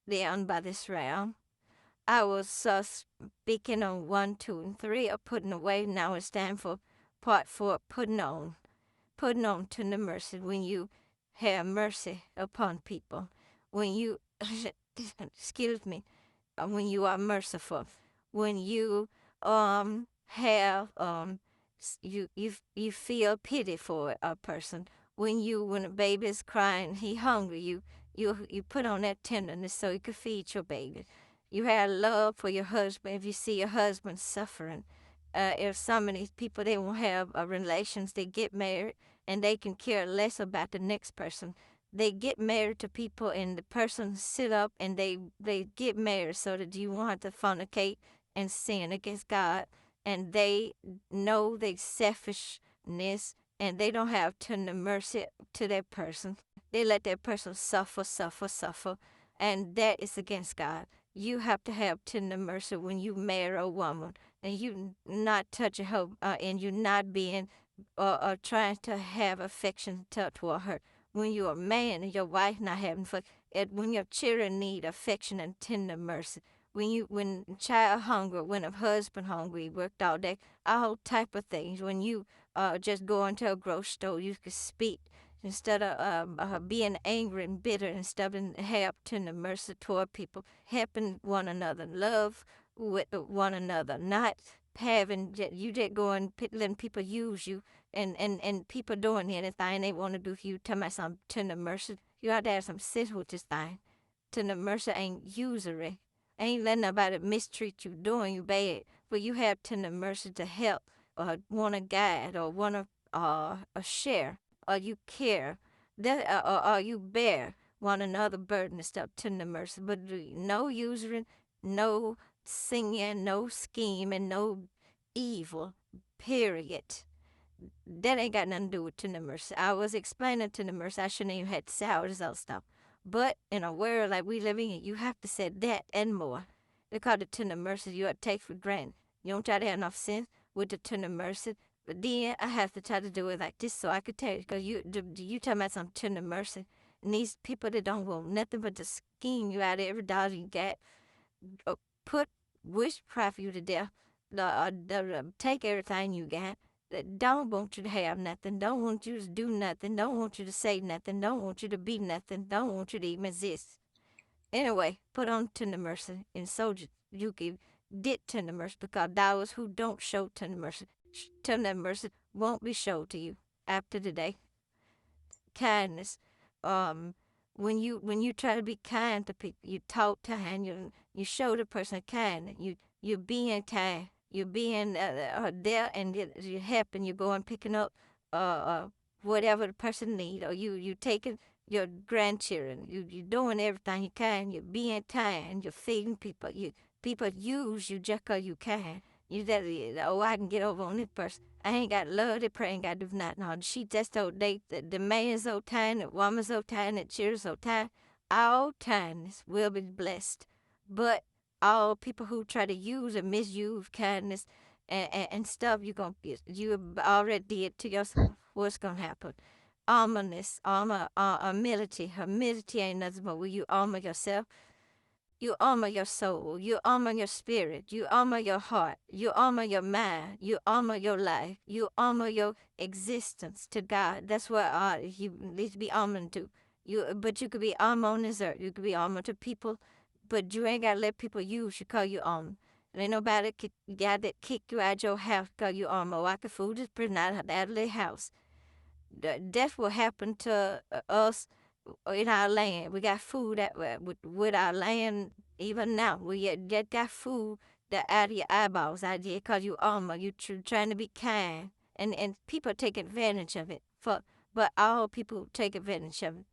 down by this round. I was speaking on 1, 2, and 3 of putting away. Now it's time for part 4, putting on. Putting on tender mercy when you have mercy upon people. When you, excuse me, when you are merciful. When you have you feel pity for a person. When a baby is crying, he hungry, you put on that tenderness so you can feed your baby. You have love for your husband if you see your husband suffering. If some of these people they won't have relations, they get married and they can care less about the next person. They get married to people and the person sit up and they get married so that you won't have to fornicate and sin against God, and they know their selfishness and they don't have tender mercy to that person. They let that person suffer, suffer, suffer, and that is against God. You have to have tender mercy when you marry a woman and you not touching her and you not being trying to have affection toward her. When you're a man and your wife not having fun, when your children need affection and tender mercy, when child hungry, when a husband hungry, worked all day, all type of things. When you just go into a grocery store, you can speak instead of being angry and bitter and stuff, and have tender mercy toward people, helping one another, love with one another, not having you just going letting people use you and people doing anything they want to do for you. Tell me some tender mercy. You ought to have some sense with this thing. Tender mercy ain't usury. Ain't letting nobody mistreat you, doing you bad. But you have tender mercy to help, or want to guide, or want to share, or you care, that or you bear one another burden and stuff. Tender mercy, but no usury, no singing, no scheme, and no evil. Period. That ain't got nothing to do with tender mercy. I was explaining tender mercy. I shouldn't even had to say all this other stuff. But in a world like we living in, you have to say that and more. Because the tender mercy you ought to take for granted. You don't try to have enough sense with the tender mercy. But then I have to try to do it like this so I could tell you. Because you talking about some tender mercy. And these people that don't want nothing but to scheme you out of every dollar you got, put wish cry for you to death, take everything you got, that don't want you to have nothing, don't want you to do nothing, don't want you to say nothing, don't want you to be nothing, don't want you to even exist. Anyway, put on tender mercy, and so you can did tender mercy, because those who don't show tender mercy, tender mercy won't be shown to you after today. Kindness, um, when you try to be kind to people, you talk kind, you show the person kind, you being kind, you being there, and you helping, you going picking up whatever the person need, or you taking your grandchildren, you doing everything you can, you being kind, you feeding people, people use you just 'cause you can. You that oh I can get over on this person. I ain't got love, they pray ain't got to do nothing. No, she just so the man so kind, the woman so kind, the children so kind. All kindness will be blessed. But all people who try to use and misuse kindness and stuff, you already did to yourself. What's gonna happen? Armorness, humility. Humility ain't nothing but will you armor yourself. You armor your soul. You armor your spirit. You armor your heart. You armor your mind. You armor your life. You armor your existence to God. That's what you need to be armored to. But you could be armor on this earth. You could be armor to people, but you ain't gotta let people use you 'cause you armor. And ain't nobody got that kick you out your house 'cause you armor. Like a fool just prison out of their house. Death will happen to us in our land. We got food with our land even now. We yet got food that out of your eyeballs out there because you armor. You trying to be kind. And people take advantage of it. But all people take advantage of it.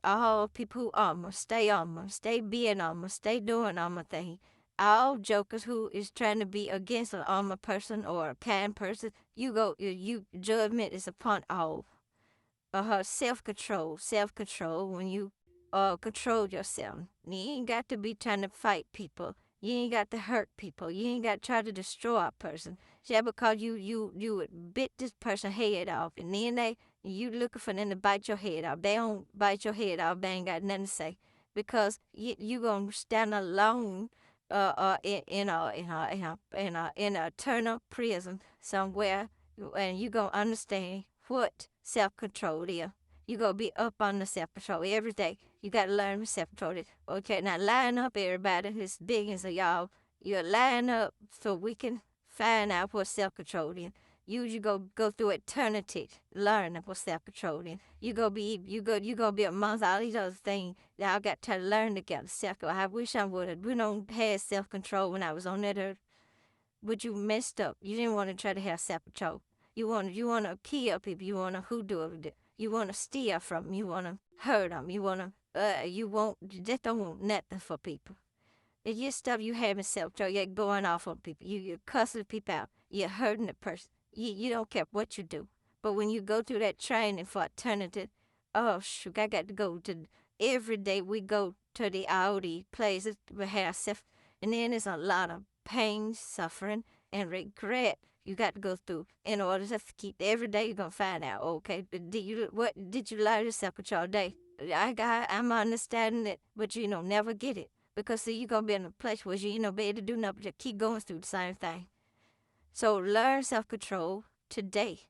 All people who armor, stay being armor, stay doing armor thing. All jokers who is trying to be against an armor person or a kind person, you judgment is upon all. Self control when you control yourself. You ain't got to be trying to fight people. You ain't got to hurt people. You ain't got to try to destroy a person. Yeah, because you would bit this person head off, and then you looking for them to bite your head off. They don't bite your head off. They ain't got nothing to say. because you gonna stand alone in a eternal prison somewhere, and you gonna understand what self-control is. You gonna be up on the self-control every day. You gotta learn self-control. Okay, now line up, everybody. This big as y'all. You line up so we can find out what self-control is. You go through eternity learning what self-control is. You gonna be amongst all these other things that I got to learn together. Self-control. I wish I would have. We don't have self-control when I was on that earth, but you messed up. You didn't want to try to have self-control. You want to kill people. You want to hoodoo them. You want to steal from them. You want to hurt them. You just don't want nothing for people. It's just stuff you have in self-control. You're going off on people. You're cussing people out. You're hurting the person. You don't care what you do. But when you go through that training for eternity, oh, shoot, I got to go to, every day we go to the Audi places we have self, and then there's a lot of pain, suffering, and regret you got to go through in order to keep, every day you're going to find out, okay, what did you learn yourself control day? I'm understanding it, but never get it. Because see, you're going to be in a place where you be able to do nothing, just keep going through the same thing. So learn self-control today.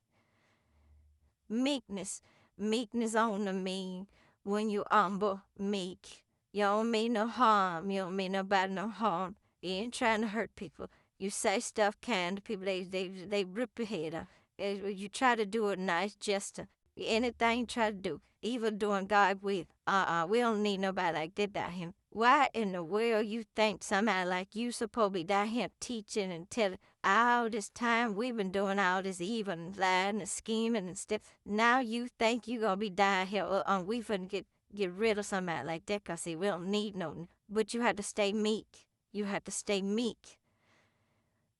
Meekness. Meekness only mean when you humble, meek. You don't mean no harm. You don't mean nobody no harm. You ain't trying to hurt people. You say stuff kind to people, they rip your head off. You try to do it nice, just anything you try to do. Even doing God with. We don't need nobody like that down here. Why in the world you think somebody like you supposed to be down here teaching and telling all this time we've been doing all this evil and lying and scheming and stuff. Now you think you gonna be down here we finna get rid of somebody like that, cause see, we don't need no. But you have to stay meek. You have to stay meek.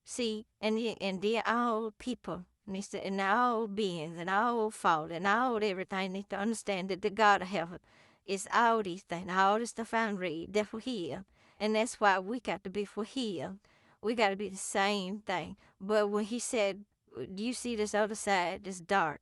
See, and they're all people. And all beings and all fault and all everything need to understand that the God of heaven is all these things, all this stuff I read, they're for healed. And that's why we got to be for healed. We got to be the same thing. But when he said, do you see this other side, this dark?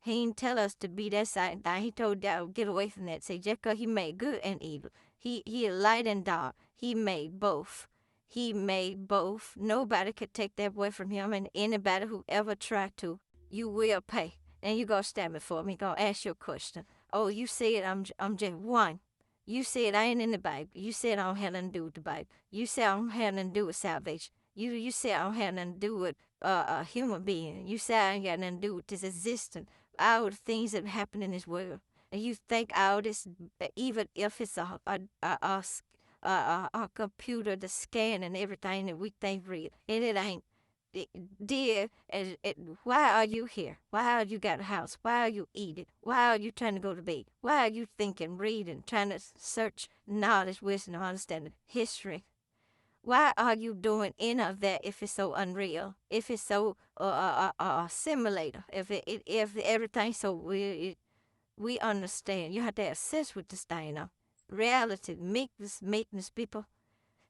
He didn't tell us to be that side. Now he told y'all get away from that. Say, just because he made good and evil. He is light and dark. He made both. He made both. Nobody could take that away from him, and anybody who ever tried to, you will pay. And you gonna stand before me, gonna ask you a question. Oh, you said I'm just one. You said I ain't in the Bible. You said I don't have nothing to do with the Bible. You said I don't have nothing to do with salvation. You said I don't have nothing to do with a human being. You said I ain't got nothing to do with this existence. All the things that happen in this world. And you think all this, even if it's a computer to scan and everything that we think real, and it ain't. Dear, why are you here? Why are you got a house? Why are you eating? Why are you trying to go to bed? Why are you thinking, reading, trying to search knowledge, wisdom, understanding, history? Why are you doing any of that if it's so unreal? If it's so simulator? If everything's so weird, we understand. You have to have sense with this thing now. Reality, meekness, people.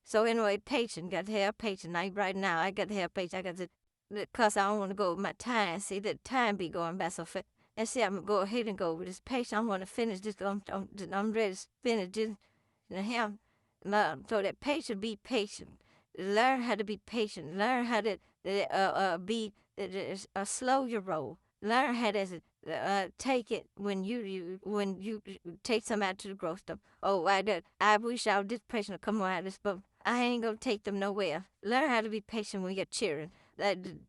So anyway, patience, got to have patience. Like right now, I got to have patience. I got to, because I don't want to go with my time. See, the time be going by so fast. And see, I'm going to go ahead and go with this patience. I want to finish this. I'm ready to finish this. And so that patient, be patient. Learn how to be patient. Learn how to slow your roll. Learn how to take it when you take somebody to the grocery store. Oh, I wish I was this patient to come out of this, but I ain't gonna take them nowhere. Learn how to be patient with your children.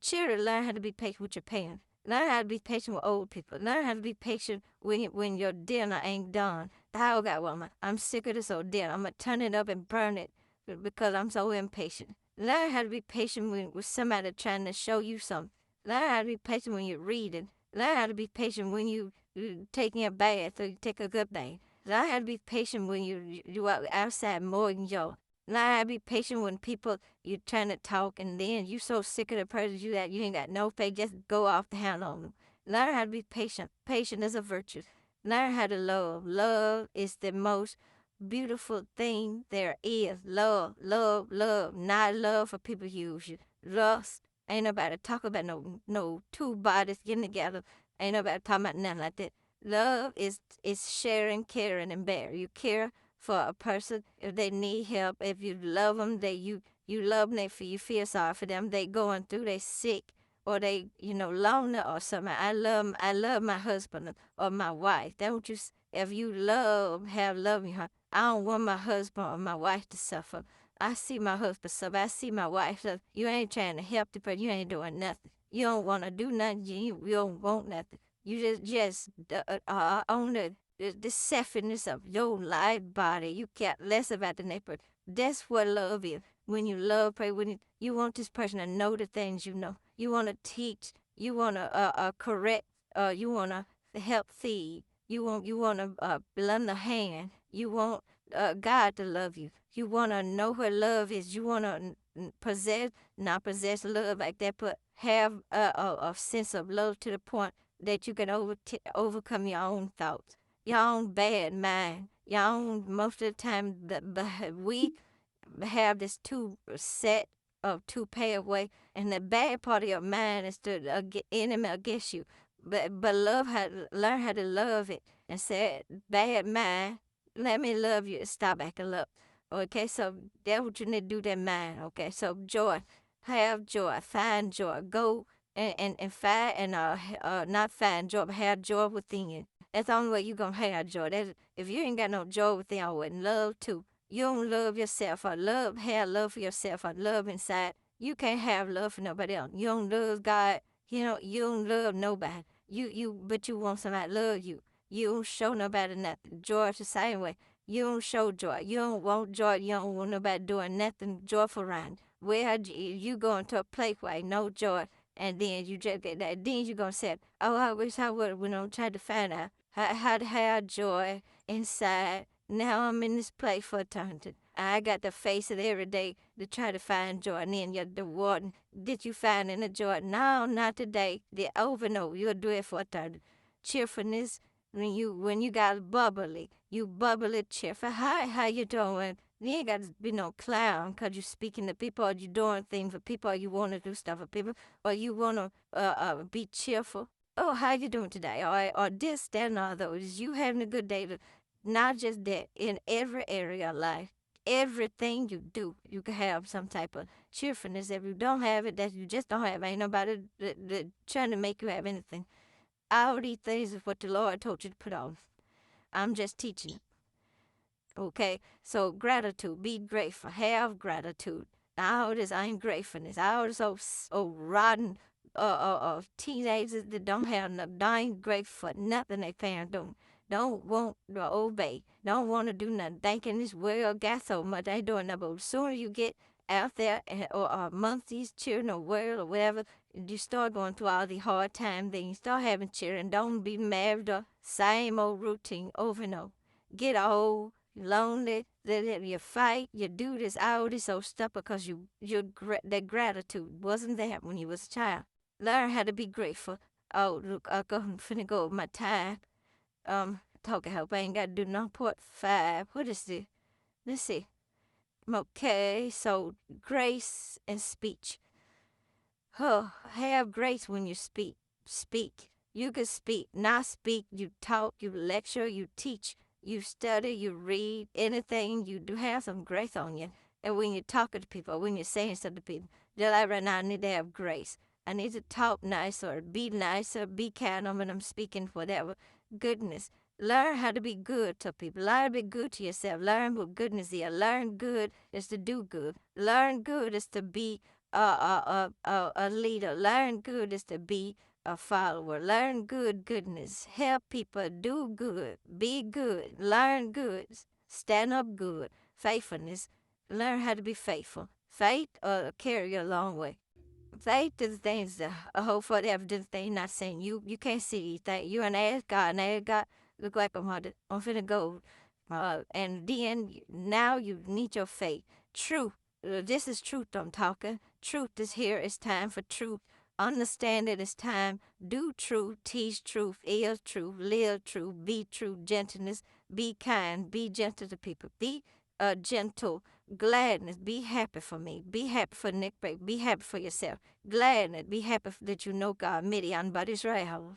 Children, learn how to be patient with your parents. Learn how to be patient with old people. Learn how to be patient when your dinner ain't done. Oh, God, woman, I'm sick of this old dinner. I'm going to turn it up and burn it because I'm so impatient. Learn how to be patient with somebody trying to show you something. Learn how to be patient when you're reading. Learn how to be patient when you're taking a bath or you take a good bath. Learn how to be patient when you are outside mowing your. Learn how to be patient when people, you're trying to talk and then you so sick of the person you ain't got no faith, just go off the handle on them. Learn how to be patient. Patient is a virtue. Learn how to love. Love is the most beautiful thing there is. Love, love, love. Not love for people who use you. Lust. Ain't nobody talk about no two bodies getting together. Ain't nobody talking about nothing like that. Love is sharing, caring, and bearing. You care for a person if they need help. If you love them, you love them. You feel sorry for them. They going through. They sick or they lonely or something. I love my husband or my wife. Don't you? If you have love in your heart, I don't want my husband or my wife to suffer. I see my husband suffer. I see my wife suffer. You ain't trying to help the person. You ain't doing nothing. You don't want to do nothing. You don't want nothing. You just on the selfishness of your life body. You care less about the neighbor. That's what love is. When you love, pray, when you want this person to know the things you know. You want to teach. You want to correct. You want to help feed. You want to lend a hand. You want God to love you. You want to know what love is. You want to not possess love like that, but have a sense of love to the point that you can overcome your own thoughts, your own bad mind, your own, most of the time, we have this two set of two pathway, and the bad part of your mind is the enemy against you. But learn how to love it and say, bad mind, let me love you. Stop acting up. Okay, so that's what you need to do, that mind. Okay, so joy, have joy, find joy, go and find and not find joy, but have joy within you. That's the only way you're gonna have joy. If you ain't got no joy within, I wouldn't love too. You don't love yourself or have love for yourself or love inside. You can't have love for nobody else. You don't love God. You don't love nobody. But you want somebody to love you. You don't show nobody nothing. Joy is the same way. You don't show joy. You don't want joy. You don't want nobody doing nothing joyful around. Where you going to a place where ain't no joy, and then you just get that. Then you gonna say, "Oh, I wish I would." We don't try to find out how to have joy inside. Now I'm in this place for eternity. I got to face it every day to try to find joy. And then the warden, did you find any joy? No, not today. The over and over. You'll do it for eternity. Cheerfulness, when you got bubbly, you bubbly cheerful. Hi, how you doing? You ain't got to be no clown because you speaking to people or you doing things for people or you want to do stuff for people or you want to be cheerful. Oh, how you doing today? Or this, that, and all those. You having a good day? Not just that, in every area of life, everything you do, you can have some type of cheerfulness. If you don't have it, that you just don't have. Ain't nobody that trying to make you have anything. All these things is what the Lord told you to put on. I'm just teaching you. Okay? So gratitude, be grateful, have gratitude. All this ungratefulness, all this old rotten teenagers that don't have enough, they ain't grateful for nothing they parents do. Don't want to obey, don't want to do nothing. Thinking this world got so much, they ain't doing nothing. But the sooner you get out there or amongst these children or world or whatever, you start going through all the hard times, then you start having children. Don't be married the same old routine over and over. Get old, lonely, that you fight, you do this, all this old stuff because that gratitude wasn't there when you was a child. Learn how to be grateful. Oh, look, I'm finna go over my time. Talking help, I ain't got to do no part 5. What is this? Let's see. Okay, so grace and speech. Have grace when you speak. Speak. You can speak, not speak. You talk, you lecture, you teach, you study, you read, anything. You do have some grace on you. And when you're talking to people, when you're saying something to people, just like right now, I need to have grace. I need to talk nicer, be kind when I'm speaking, whatever. Goodness. Learn how to be good to people. Learn to be good to yourself. Learn what goodness is. Learn good is to do good. Learn good is to be a leader. Learn good is to be a follower. Learn goodness. Help people. Do good. Be good. Learn good. Stand up good. Faithfulness. Learn how to be faithful. Faith carry you a long way. Faith is things that hope for the evidence they not saying. You can't see these things. You and ask God, and ask God, look like I'm finna go. And then now you need your faith. Truth. This is truth I'm talking. Truth is here. It's time for truth. Understand it. It's time. Do truth. Teach truth. Is truth. Live truth. Be true. Gentleness. Be kind. Be gentle to people. Be gentle. Gladness. Be happy for me. Be happy for Nick Break. Be happy for yourself. Gladness. Be happy that you know God. Midian, but Israel.